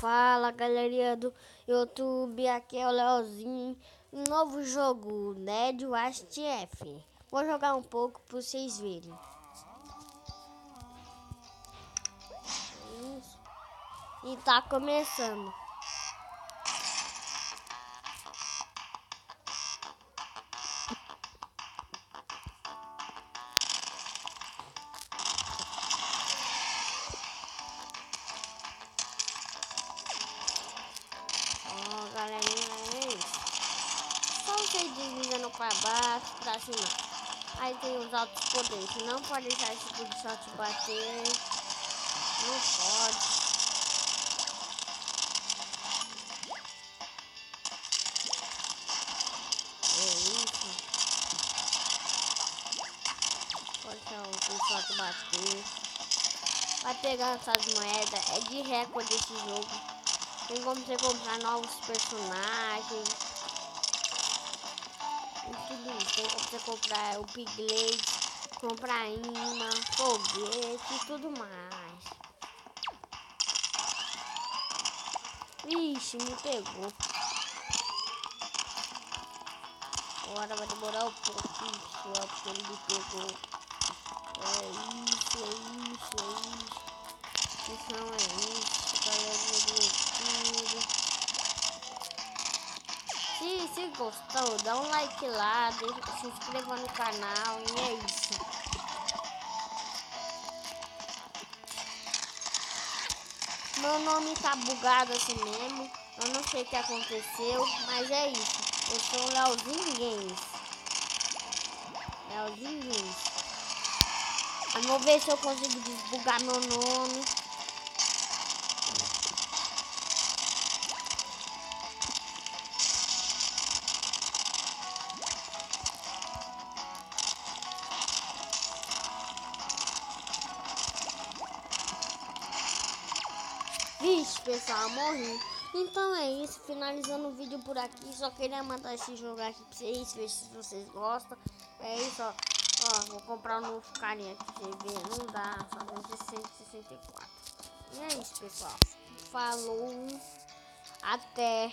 Fala galerinha do YouTube, aqui é o Leozinho. Novo jogo, Dead West F. Vou jogar um pouco pra vocês verem. Isso. E tá começando. Ó, galerinha, é isso. Só você deslizando pra baixo, pra cima. Aí tem os altos poderes. Você não pode deixar esse tipo de shot bater. Não pode. É isso. Pode deixar o shot bater. Vai pegar essas moedas. É de recorde esse jogo. Tem como você comprar novos personagens. E tudo isso. Tem como você comprar o Piglet, comprar imã, foguete e tudo mais. Vixe, me pegou. Agora vai demorar um pouco, pessoal, porque ele me pegou. É isso, é isso, é isso. Isso não é isso, galera do YouTube. Se gostou, dá um like lá, se inscreva no canal e é isso. Meu nome tá bugado assim mesmo, eu não sei o que aconteceu, mas é isso. Eu sou o Leozinho Games. Leozinho Games. Eu vou ver se eu consigo desbugar meu nome. Vixe, pessoal, morri. Então é isso, finalizando o vídeo por aqui. Só queria mandar esse jogo aqui pra vocês, ver se vocês gostam. É isso, ó. Ó, vou comprar um novo carinha aqui pra você ver. Não dá, só tem 164. E é isso, pessoal. Falou. Até.